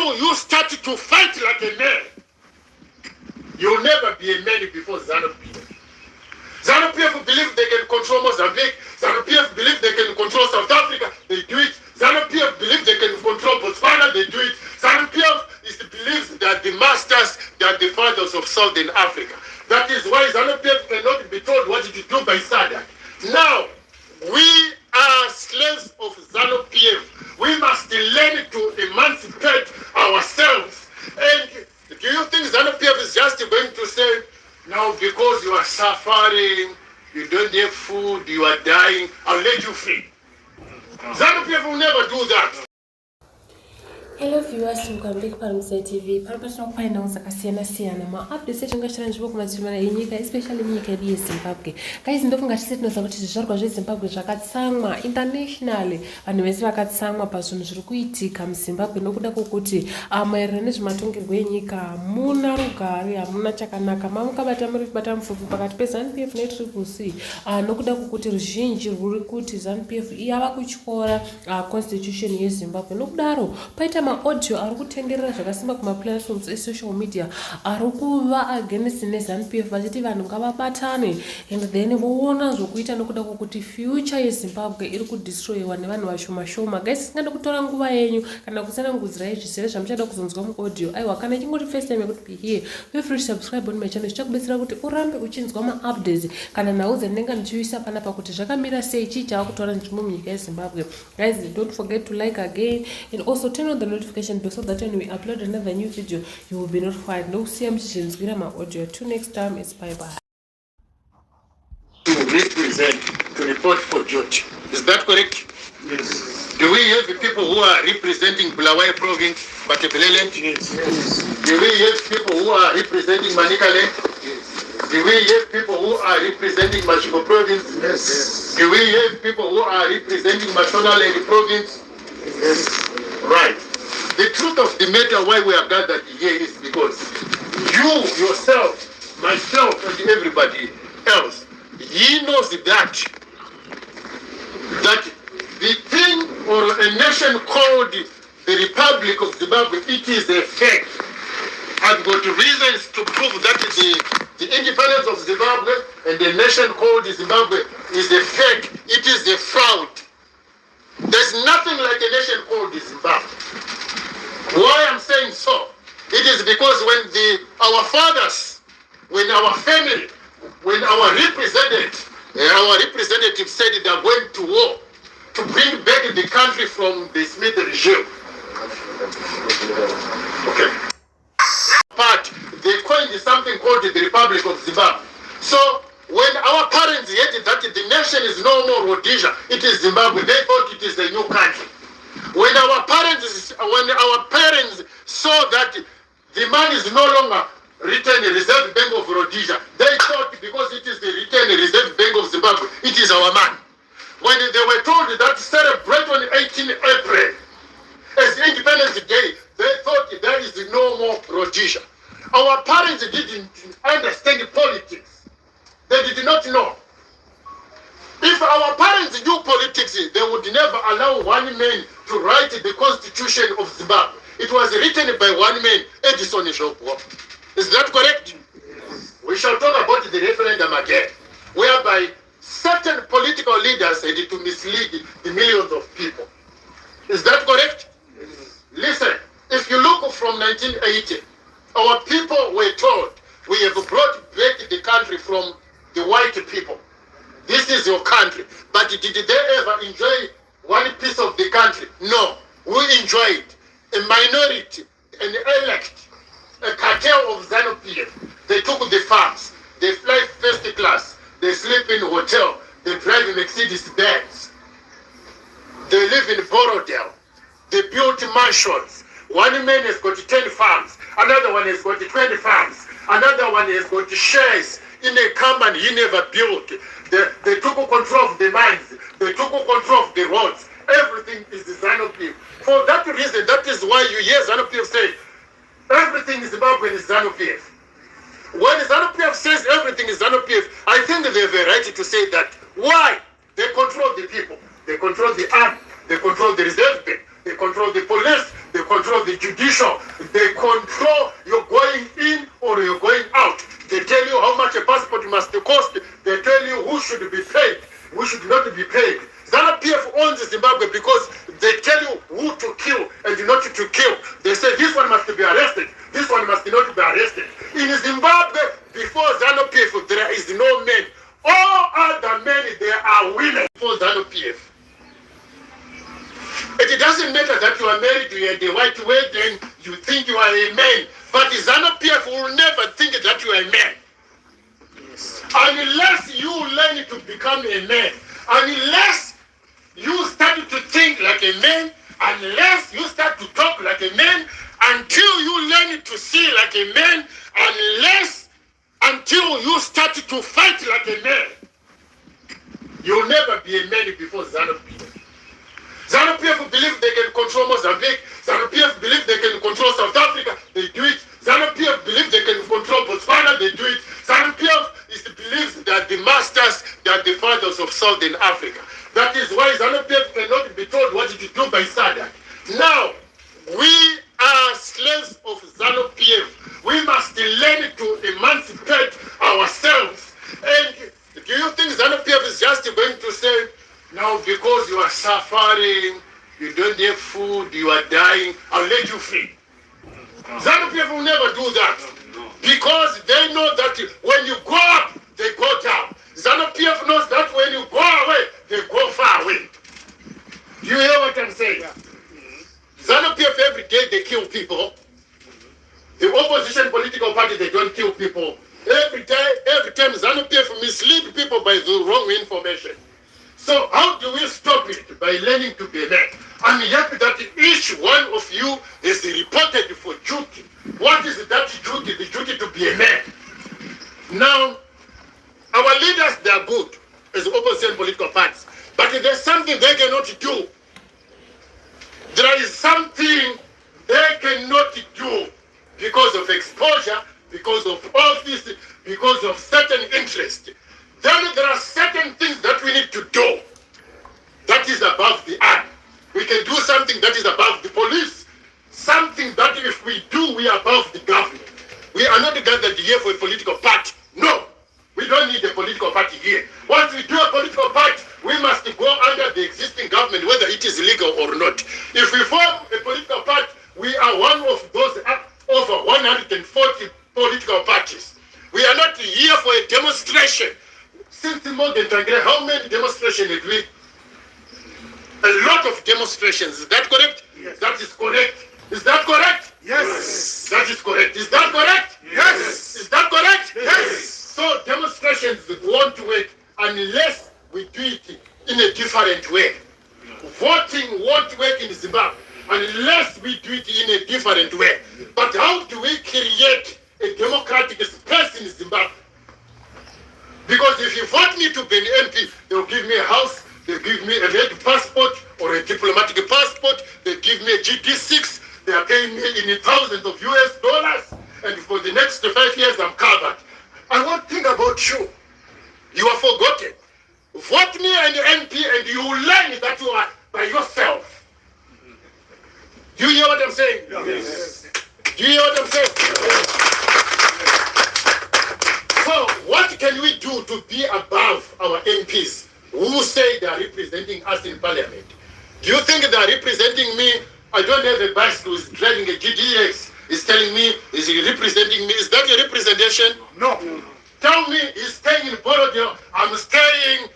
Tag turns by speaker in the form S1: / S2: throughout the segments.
S1: until you start to fight like a man, you'll never be a man before ZanuPf. ZanuPf believe they can control Mozambique. ZanuPf believe they can control South Africa. They do it. ZanuPf believe they can control Botswana. They do it. ZanuPf believes that the masters, they are the fathers of Southern Africa. That is why ZanuPf cannot be told what to do by SADC. Now, we are slaves of ZanuPf. We must learn to emancipate ourselves. And do you think ZanuPf is just going to say, now because you are suffering, you don't have food, you are dying, I'll let you free? ZanuPf will never do that.
S2: Hello viewers, welcome back to Chimwe TV. Pano kupaina zakasiyana ma updates etungashira nzvimbo kumadzimana enyika, especially munyika yedu yeZimbabwe. Guys, ndofunga tisinoza kuti zvizvarwa zveZimbabwe zvakatsamwa internationally. Vanhu vese vakatsamwa pazvinhu zviri kuitika muZimbabwe nokuda kwokuti maererano nezvematongerwo enyika hamuna rugare, hamuna chakanaka. Mamukabata muri kubata mupfupi pakati peZanuPf neCCC nokuda kwokuti ruzhinji rwuri kuti ZanuPf yava kutyora constitution yeZimbabwe. Nokudaro paita audio ari kutenderera zvakasimba kumaplatforms esocial media ari kuva against neZanuPf vachiti vanhu ngavabatane and then voona zvokuita nokuda kwokuti future yeZimbabwe iri kudestroyiwa nevanhu vashoma. Guys, singada kutora nguva yenyu kana kutsanangudzirai zvizere zvamuchada kuzonzwa muaudio. Aiwa, kana chingori first time yekuti be here, feel free to subscribe on my channel. Zvichakubetsera kuti urambe uchinzwa maupdates kana nhau dzandinenge ndichiisa panapa kuti zvakamira sei, chii chava kutaura nzvimbo munyika yeZimbabwe. Guys, don't forget to like again and also turn on the notification bell so that when we upload another new video you will be notified. No CMG my audio. Till next time, it's bye bye.
S1: To represent, to report for duty. Is that correct? Yes. Do we have people who are representing Bulawayo province, Batebeleland? Yes. Do we have people who are representing Manicaland? Yes. Do we have people who are representing Mashuko province? Yes. Do we have people who are representing Mashonaland province? Yes. Right. The truth of the matter why we are gathered here is because you yourself, myself, and everybody else, he knows that the thing or a nation called the Republic of Zimbabwe, it is a fake. I've got reasons to prove that the independence of Zimbabwe and the nation called Zimbabwe is a fake. It is a fraud. There's nothing like a nation called Zimbabwe. Why I'm saying so? It is because when our fathers, when our family, when our representatives said they are going to war to bring back the country from the Smith regime. Okay. But they coined something called the Republic of Zimbabwe. So when our parents heard that the nation is no more Rhodesia, it is Zimbabwe, they thought it is a new country. When our parents saw that the money is no longer written in Reserve Bank of Rhodesia, they thought because it is the written Reserve Bank of Zimbabwe, it is our money. When they were told that celebrate on 18 April as Independence Day, they thought there is no more Rhodesia. Our parents didn't understand politics. They did not know. If our parents knew politics, they would never allow one man to write the Constitution of Zimbabwe. It was written by one man, Edison Chimwe. Is that correct? Yes. We shall talk about the referendum again, whereby certain political leaders had to mislead the millions of people. Is that correct? Yes. Listen, if you look from 1980, our people were told, we have brought back the country from the white people. This is your country. But did they ever enjoy one piece of the country? No. We enjoyed a minority, an elect, a cartel of ZanuPf. They took the farms. They fly first class. They sleep in hotel. They drive Mercedes Benz. They live in Borodale. They built mansions. One man has got 10 farms. Another one has got 20 farms. Another one has got shares in a company he never built. They took control of the mines. They took control of the roads. Everything is ZanuPf. For that reason, that is why you hear ZanuPf say, everything is Zimbabwe is ZanuPf. When ZanuPf says everything is ZanuPf, I think they have a right to say that. Why? They control the people. They control the army. They control the reserve bank. They control the police. They control the judicial. They control you're going in or you're going out. They tell you how much a passport must cost. They tell you who should be paid, who should not be paid. ZanuPf owns Zimbabwe because they tell you who to kill and not to kill. They say this one must be arrested, this one must not be arrested. In Zimbabwe, before ZanuPf, there is no men. All other men, they are women for ZanuPf. It doesn't matter that you are married, you are the white wedding, you think you are a man. But ZanuPf will never think that you are a man. Yes. Unless you learn to become a man. Unless you start to think like a man. Unless you start to talk like a man. Until you learn to see like a man. Until you start to fight like a man. You'll never be a man before ZanuPf. ZanuPf believe they can control Mozambique. ZanuPf believe they can control South Africa. They do it. ZanuPf believe they can control Botswana. They do it. ZanuPf believes that the masters, they are the fathers of Southern Africa. That is why ZanuPf cannot be told what to do by SADC. Now, we are slaves of ZanuPf. We must learn to emancipate ourselves. And do you think ZanuPf is just going to say, now because you are suffering, you don't have food, you are dying, I'll let you free? ZanuPf will never do that. Because they know that when you go up, they go down. ZanuPf knows that when you go away, they go far away. You hear what I'm saying? ZanuPf every day they kill people. The opposition political party, they don't kill people. Every time ZanuPf mislead people by the wrong information. So how do we stop it? By learning to be a man. I'm happy that each one of you is reported for duty. What is that duty? The duty to be a man. Now, our leaders, they are good as opposition political parties. But there's something they cannot do. There is something they cannot do because of exposure, because of office, because of certain interest. Then there are certain things that we need to do that is above the army. We can do something that is above the police. Something that if we do, we are above the government. We are not gathered here for a political party. No, we don't need a political party here. Once we do a political party, we must go under the existing government, whether it is legal or not. If we form a political party, we are one of those over 140 political parties. We are not here for a demonstration. Since Morgan Tangre, how many demonstrations did we? A lot of demonstrations. Is that correct? Yes. That is correct. Is that correct? Yes. That is correct. Is that correct? Yes. Is that correct? Yes. So demonstrations won't work unless we do it in a different way. Voting won't work in Zimbabwe unless we do it in a different way. But how do we create a democratic space in Zimbabwe? Because if you vote me to be an MP, they'll give me a house, they'll give me a red passport or a diplomatic passport, they'll give me a GD6, they are paying me in thousands of US dollars, and for the next 5 years I'm covered. I won't think about you. You are forgotten. Vote me an MP and you will learn that you are by yourself. Do you hear what I'm saying? Yes. Do you hear what I'm saying? Yes. So what can we do to be above our MPs who say they are representing us in parliament? Do you think they are representing me? I don't have a bicycle who's driving a GDX. He's telling me, is he representing me? Is that a representation? No. Tell me he's staying in Borodale. I'm staying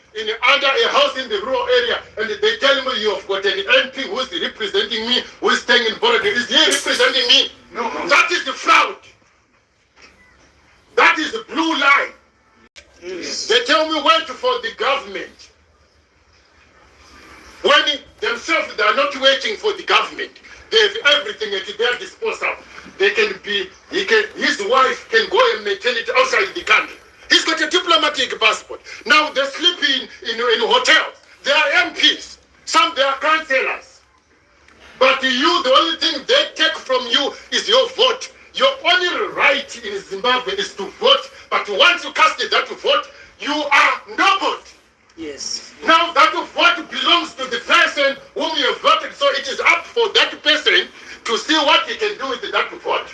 S1: under a house in the rural area. And they tell me you've got an MP who's representing me, who's staying in Borodale. Is he representing me? No. That is the fraud. That is the blue line. Yes. They tell me wait for the government. When themselves they are not waiting for the government. They have everything at their disposal. They can be, his wife can go and maternity outside the country. He's got a diplomatic passport. Now they sleep in hotels. They are MPs. Some they are councillors. But you, the only thing they take from you is your vote. Your only right in Zimbabwe is to vote. But once you cast that vote, you are nobody. Yes. Now that vote belongs to the person whom you voted. So it is up for that person to to see what he can do with that vote.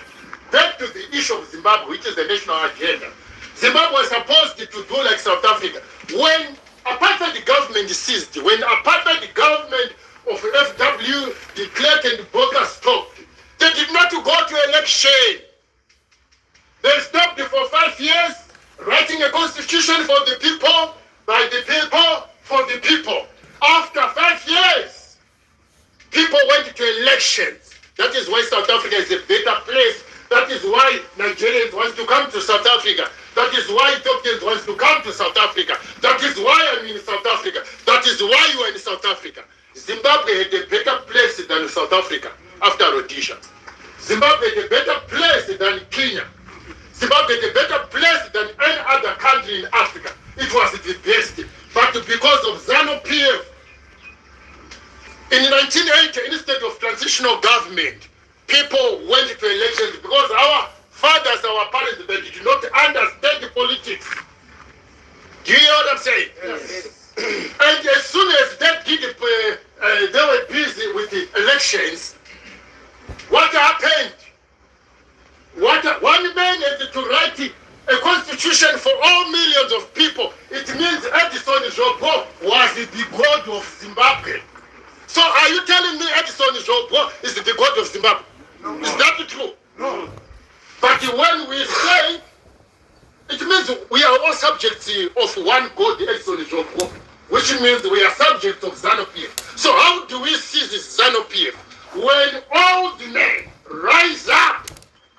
S1: Back to the issue of Zimbabwe, which is the national agenda. Zimbabwe was supposed to do like South Africa. When apartheid government ceased, when apartheid government of FW de Klerk and Boka stopped, they did not go to election. They stopped for 5 years, writing a constitution for the people, by the people, for the people. After 5 years, people went to elections. That is why South Africa is a better place. That is why Nigerians want to come to South Africa. That is why Ethiopians want to come to South Africa. That is why I'm in South Africa. That is why you are in South Africa. Zimbabwe had a better place than South Africa after Rhodesia. Zimbabwe had a better place than Kenya. Zimbabwe had a better place than any other country in Africa. It was the best. But because of ZanuPf, in 1980, instead of transitional government, people went to elections because our fathers, our parents, they did not understand the politics. Do you hear what I'm saying? Yes. And as soon as they were busy with the elections, what happened? One man had to write a constitution for all millions of people. It means Edison Jobo was the god of Zimbabwe. So are you telling me Edison Jobo is the god of Zimbabwe? No. Is that true? No. But when we say, it means we are all subjects of one god, Edison Jobo, which means we are subjects of ZanuPf. So how do we see this ZanuPf? When all the men rise up,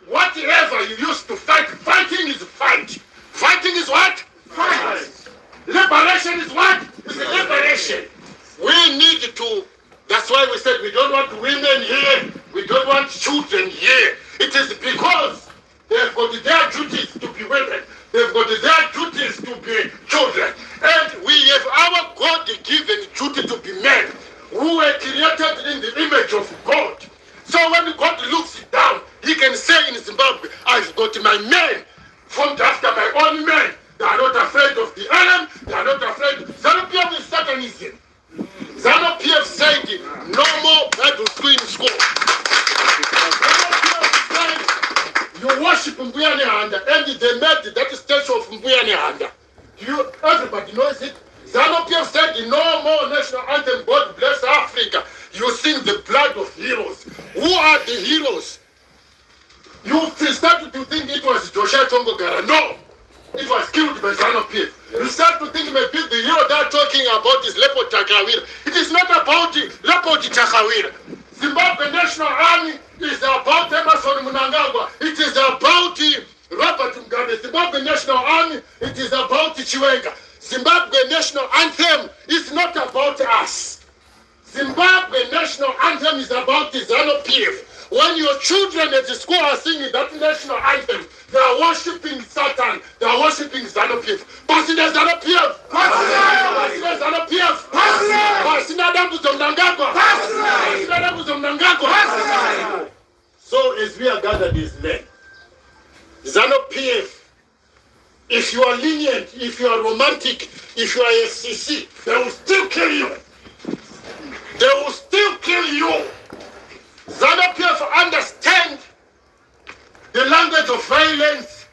S1: whatever you used to fight, fighting is fight. Fighting is what? Fight. Liberation is what? It's liberation. We need to, that's why we said we don't want women here, we don't want children here. It is because they've got their duties to be women, they've got their duties to be children. And we have our God-given duty to be men who were created in the image of God. So when God looks down, he can say in Zimbabwe, I've got my men formed after my own men. They are not afraid of the enemy, they are not afraid. ZanuPf is Satanism. ZanuPf said, no more Bible school in school. ZanuPf said, you worship Mbuyane Handa, and they made that statue of Mbuyane Handa. Everybody knows it. ZanuPf said, no more national anthem, God bless Africa. You sing the blood of heroes. Who are the heroes? You started to think it was Joshua Tongogara. No, it was killed by ZanuPf. You start to think maybe the hero they're talking about is Leopold Takawira. It is not about Leopold Takawira. Zimbabwe National Army is about Emerson Mnangagwa. It is about Robert Mugabe. Zimbabwe National Army, it is about Chiwenga. Zimbabwe National Anthem is not about us. Zimbabwe National Anthem is about the ZanuPf. When your children at the school are singing that national anthem, they are worshipping Satan, they are worshipping ZanuPf. Pasina ZanuPf! Pasina ZanuPf! Pasina Pasina. So as we are gathered as men, ZanuPf, if you are lenient, if you are romantic, if you are FCC, they will still kill you. They will still kill you. ZanuPf understand the language of violence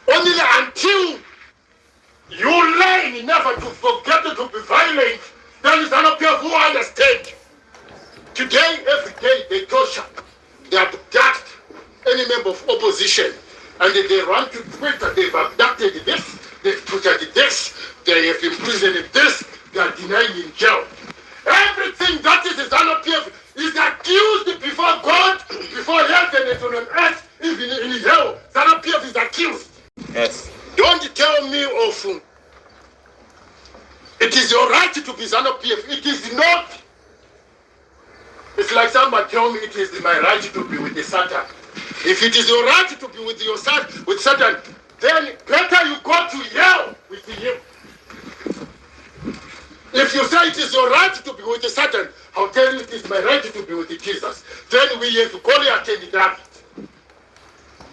S1: only until you learn never to forget to be violent. There is ZanuPf who understand. Today, every day, they torture, they abduct any member of opposition, and they run to Twitter. They've abducted this, they've tortured this, they have imprisoned this, they are denying in jail. Everything that is ZanuPf is accused before God, before heaven and on earth, even in hell. ZanuPf is accused.
S3: Yes.
S1: Don't tell me of it is your right to be ZanuPf. It is not. It's like someone tell me it is my right to be with the Satan. If it is your right to be with Satan, then better you go to hell with him. If you say it is your right to be with Satan, I'll tell you it is my right to be with Jesus. Then we have Goliath and David.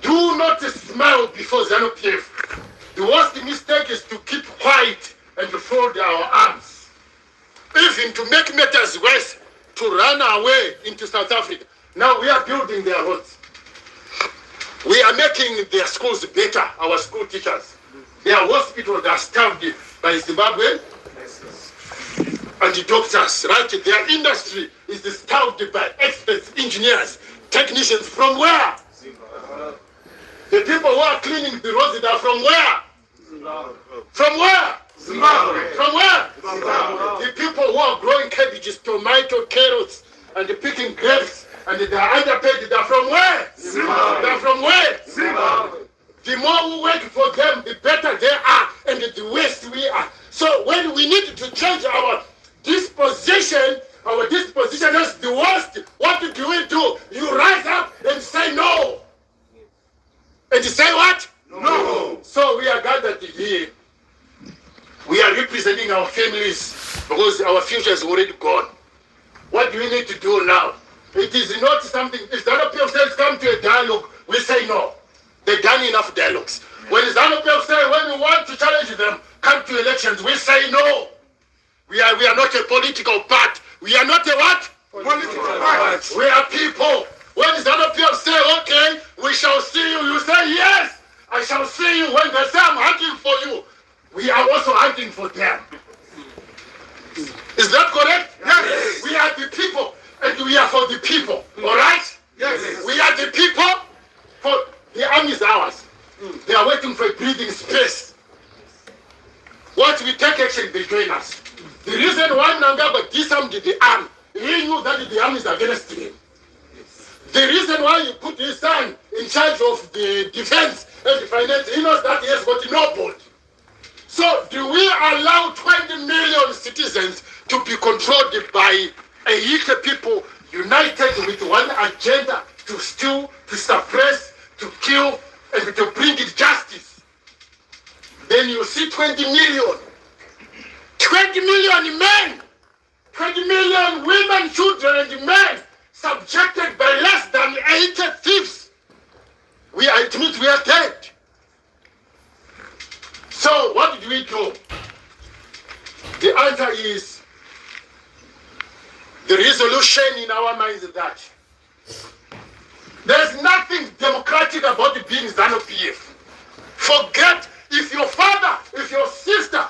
S1: Do not smile before ZanuPf. The worst mistake is to keep quiet and to fold our arms. Even to make matters worse, to run away into South Africa. Now we are building their roads. We are making their schools better, our school teachers. Their hospitals are staffed by Zimbabwe and the doctors, right? Their industry is staffed by experts, engineers, technicians from where? Zimbabwe. The people who are cleaning the roads are from where? Zimbabwe. From where? Zimbabwe. From where? Zimbabwe. The people who are growing cabbages, tomato, carrots, and picking grapes, and they are underpaid, they are from where? Zimbabwe. They are from where? Zimbabwe. The more we work for them, the better they are, and the worse we are. So when we need to change our disposition is the worst. What do we do? You rise up and say no. And you say what? No. So we are gathered here. We are representing our families because our future is already gone. What do we need to do now? It is not something, if ZanuPf says come to a dialogue, we say no. They've done enough dialogues. When ZanuPf say when we want to challenge them, come to elections, we say no. We are not a political party. We are not a what? Political party. We are people. When ZanuPf say, okay, we shall see you, you say yes, I shall see you. When they say I'm hunting for you, we are also hunting for them. Is that correct? Yes. We are the people, and we are for the people. All right? Yes. We are the people. For the army is ours. They are waiting for a breathing space. Once we take action, they join us. The reason why Nangaba disarmed the army, he knew that the army is against him. The reason why he put his son in charge of the defense and the finance, he knows that he has got nobody. So do we allow 20 million citizens to be controlled by elite people united with one agenda to steal, to suppress, to kill, and to bring it justice? Then you see 20 million. 20 million men, 20 million women, children, and men subjected by less than 80 thieves. It means we are dead. So what do we do? The answer is the resolution in our minds is that there's nothing democratic about being ZanuPf. Forget if your father, if your sister,